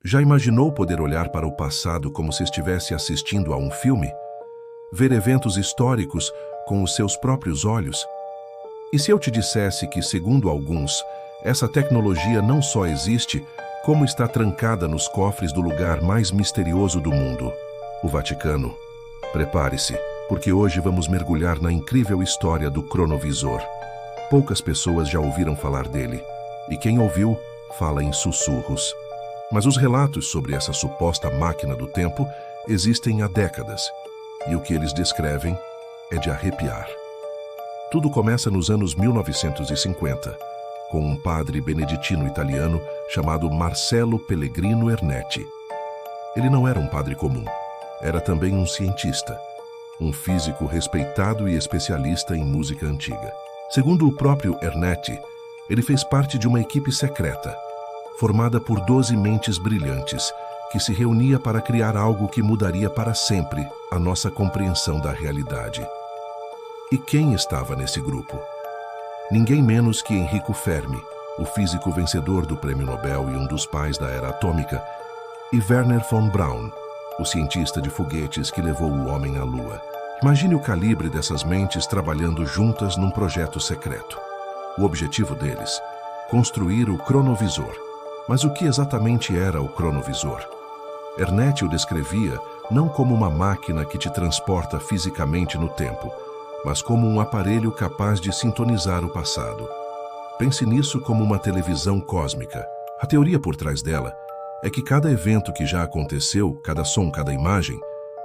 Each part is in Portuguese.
Já imaginou poder olhar para o passado como se estivesse assistindo a um filme? Ver eventos históricos com os seus próprios olhos? E se eu te dissesse que, segundo alguns, essa tecnologia não só existe, como está trancada nos cofres do lugar mais misterioso do mundo, o Vaticano? Prepare-se, porque hoje vamos mergulhar na incrível história do cronovisor. Poucas pessoas já ouviram falar dele, e quem ouviu, fala em sussurros. Mas os relatos sobre essa suposta máquina do tempo existem há décadas, e o que eles descrevem é de arrepiar. Tudo começa nos anos 1950, com um padre beneditino italiano chamado Marcello Pellegrino Ernetti. Ele não era um padre comum, era também um cientista, um físico respeitado e especialista em música antiga. Segundo o próprio Ernetti, ele fez parte de uma equipe secreta, formada por 12 mentes brilhantes, que se reunia para criar algo que mudaria para sempre a nossa compreensão da realidade. E quem estava nesse grupo? Ninguém menos que Enrico Fermi, o físico vencedor do Prêmio Nobel e um dos pais da era atômica, e Wernher von Braun, o cientista de foguetes que levou o homem à Lua. Imagine o calibre dessas mentes trabalhando juntas num projeto secreto. O objetivo deles: construir o cronovisor. Mas o que exatamente era o cronovisor? Ernetti o descrevia não como uma máquina que te transporta fisicamente no tempo, mas como um aparelho capaz de sintonizar o passado. Pense nisso como uma televisão cósmica. A teoria por trás dela é que cada evento que já aconteceu, cada som, cada imagem,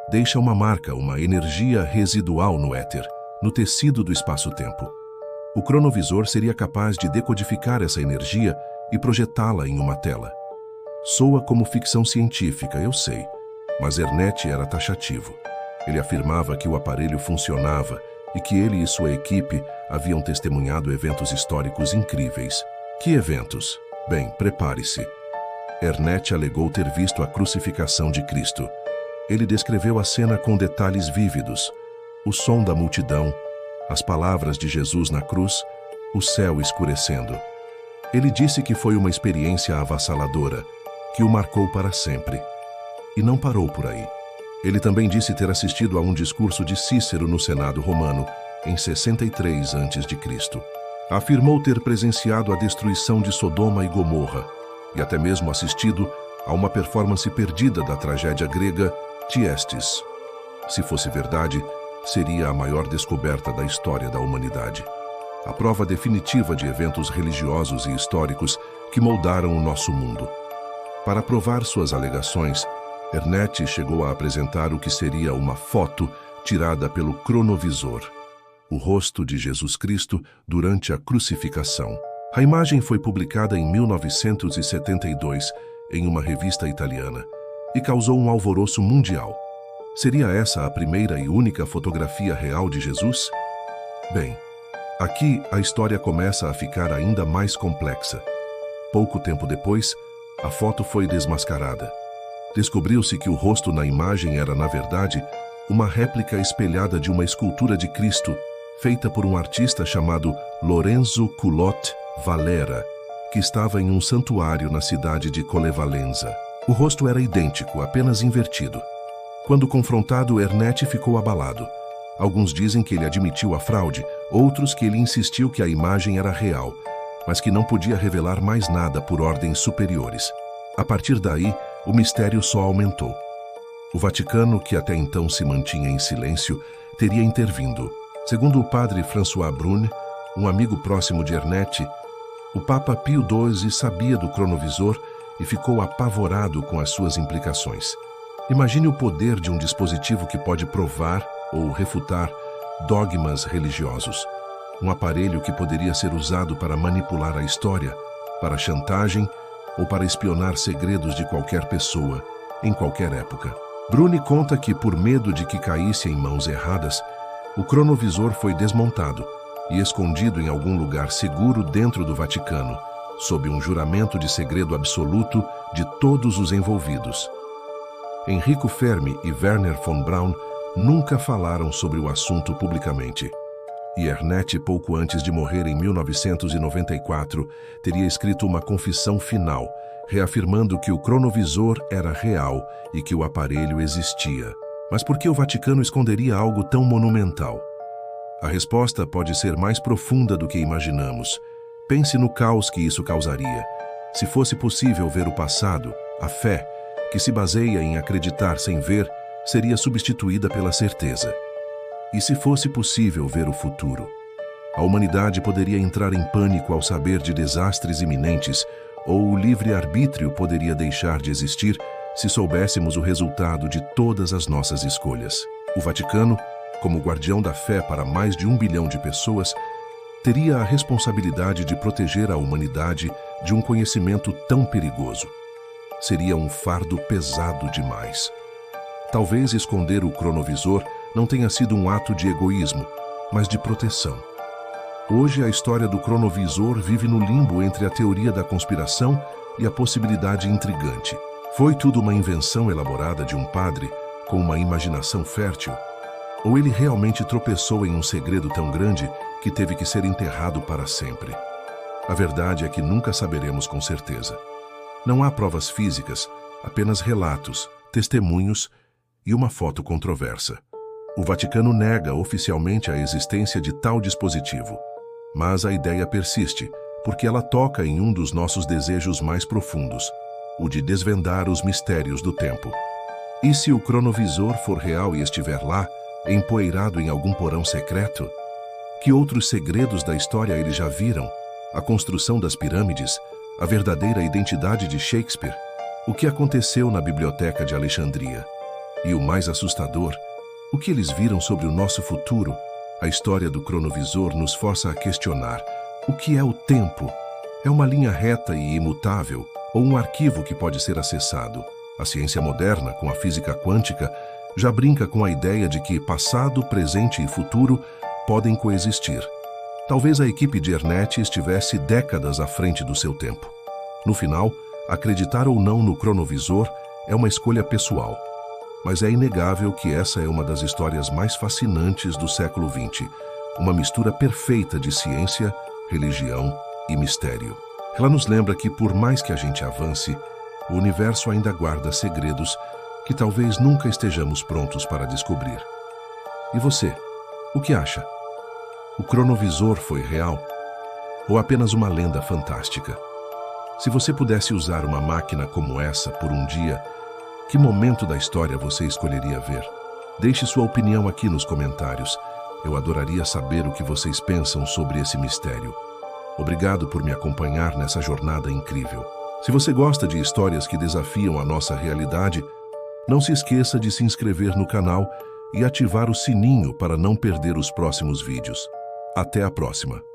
deixa uma marca, uma energia residual no éter, no tecido do espaço-tempo. O cronovisor seria capaz de decodificar essa energia e projetá-la em uma tela. Soa como ficção científica, eu sei, mas Ernetti era taxativo. Ele afirmava que o aparelho funcionava e que ele e sua equipe haviam testemunhado eventos históricos incríveis. Que eventos? Bem, prepare-se. Ernetti alegou ter visto a crucificação de Cristo. Ele descreveu a cena com detalhes vívidos: o som da multidão, as palavras de Jesus na cruz, o céu escurecendo. Ele disse que foi uma experiência avassaladora, que o marcou para sempre. E não parou por aí. Ele também disse ter assistido a um discurso de Cícero no Senado romano, em 63 a.C. Afirmou ter presenciado a destruição de Sodoma e Gomorra, e até mesmo assistido a uma performance perdida da tragédia grega Tiestes. Se fosse verdade, seria a maior descoberta da história da humanidade. A prova definitiva de eventos religiosos e históricos que moldaram o nosso mundo. Para provar suas alegações, Ernetti chegou a apresentar o que seria uma foto tirada pelo cronovisor, o rosto de Jesus Cristo durante a crucificação. A imagem foi publicada em 1972 em uma revista italiana e causou um alvoroço mundial. Seria essa a primeira e única fotografia real de Jesus? Bem, aqui a história começa a ficar ainda mais complexa. Pouco tempo depois, a foto foi desmascarada. Descobriu-se que o rosto na imagem era, na verdade, uma réplica espelhada de uma escultura de Cristo, feita por um artista chamado Lorenzo Culotte Valera, que estava em um santuário na cidade de Collevalenza. O rosto era idêntico, apenas invertido. Quando confrontado, Ernetti ficou abalado. Alguns dizem que ele admitiu a fraude, outros que ele insistiu que a imagem era real, mas que não podia revelar mais nada por ordens superiores. A partir daí, o mistério só aumentou. O Vaticano, que até então se mantinha em silêncio, teria intervindo. Segundo o padre François Brune, um amigo próximo de Ernetti, o Papa Pio XII sabia do cronovisor e ficou apavorado com as suas implicações. Imagine o poder de um dispositivo que pode provar ou refutar dogmas religiosos. Um aparelho que poderia ser usado para manipular a história, para chantagem ou para espionar segredos de qualquer pessoa, em qualquer época. Bruni conta que, por medo de que caísse em mãos erradas, o cronovisor foi desmontado e escondido em algum lugar seguro dentro do Vaticano, sob um juramento de segredo absoluto de todos os envolvidos. Enrico Fermi e Wernher von Braun nunca falaram sobre o assunto publicamente. E Ernetti, pouco antes de morrer em 1994, teria escrito uma confissão final, reafirmando que o cronovisor era real e que o aparelho existia. Mas por que o Vaticano esconderia algo tão monumental? A resposta pode ser mais profunda do que imaginamos. Pense no caos que isso causaria. Se fosse possível ver o passado, a fé, que se baseia em acreditar sem ver, seria substituída pela certeza. E se fosse possível ver o futuro? A humanidade poderia entrar em pânico ao saber de desastres iminentes, ou o livre-arbítrio poderia deixar de existir se soubéssemos o resultado de todas as nossas escolhas. O Vaticano, como guardião da fé para mais de 1 bilhão de pessoas, teria a responsabilidade de proteger a humanidade de um conhecimento tão perigoso. Seria um fardo pesado demais. Talvez esconder o cronovisor não tenha sido um ato de egoísmo, mas de proteção. Hoje, a história do cronovisor vive no limbo entre a teoria da conspiração e a possibilidade intrigante. Foi tudo uma invenção elaborada de um padre com uma imaginação fértil? Ou ele realmente tropeçou em um segredo tão grande que teve que ser enterrado para sempre? A verdade é que nunca saberemos com certeza. Não há provas físicas, apenas relatos, testemunhos e uma foto controversa. O Vaticano nega oficialmente a existência de tal dispositivo, mas a ideia persiste, porque ela toca em um dos nossos desejos mais profundos, o de desvendar os mistérios do tempo. E se o cronovisor for real e estiver lá, empoeirado em algum porão secreto? Que outros segredos da história eles já viram? A construção das pirâmides? A verdadeira identidade de Shakespeare? O que aconteceu na Biblioteca de Alexandria? E o mais assustador, o que eles viram sobre o nosso futuro? A história do cronovisor nos força a questionar: o que é o tempo? É uma linha reta e imutável, ou um arquivo que pode ser acessado? A ciência moderna, com a física quântica, já brinca com a ideia de que passado, presente e futuro podem coexistir. Talvez a equipe de Ernetti estivesse décadas à frente do seu tempo. No final, acreditar ou não no cronovisor é uma escolha pessoal. Mas é inegável que essa é uma das histórias mais fascinantes do século XX, uma mistura perfeita de ciência, religião e mistério. Ela nos lembra que, por mais que a gente avance, o universo ainda guarda segredos que talvez nunca estejamos prontos para descobrir. E você, o que acha? O cronovisor foi real? Ou apenas uma lenda fantástica? Se você pudesse usar uma máquina como essa por um dia, que momento da história você escolheria ver? Deixe sua opinião aqui nos comentários. Eu adoraria saber o que vocês pensam sobre esse mistério. Obrigado por me acompanhar nessa jornada incrível. Se você gosta de histórias que desafiam a nossa realidade, não se esqueça de se inscrever no canal e ativar o sininho para não perder os próximos vídeos. Até a próxima!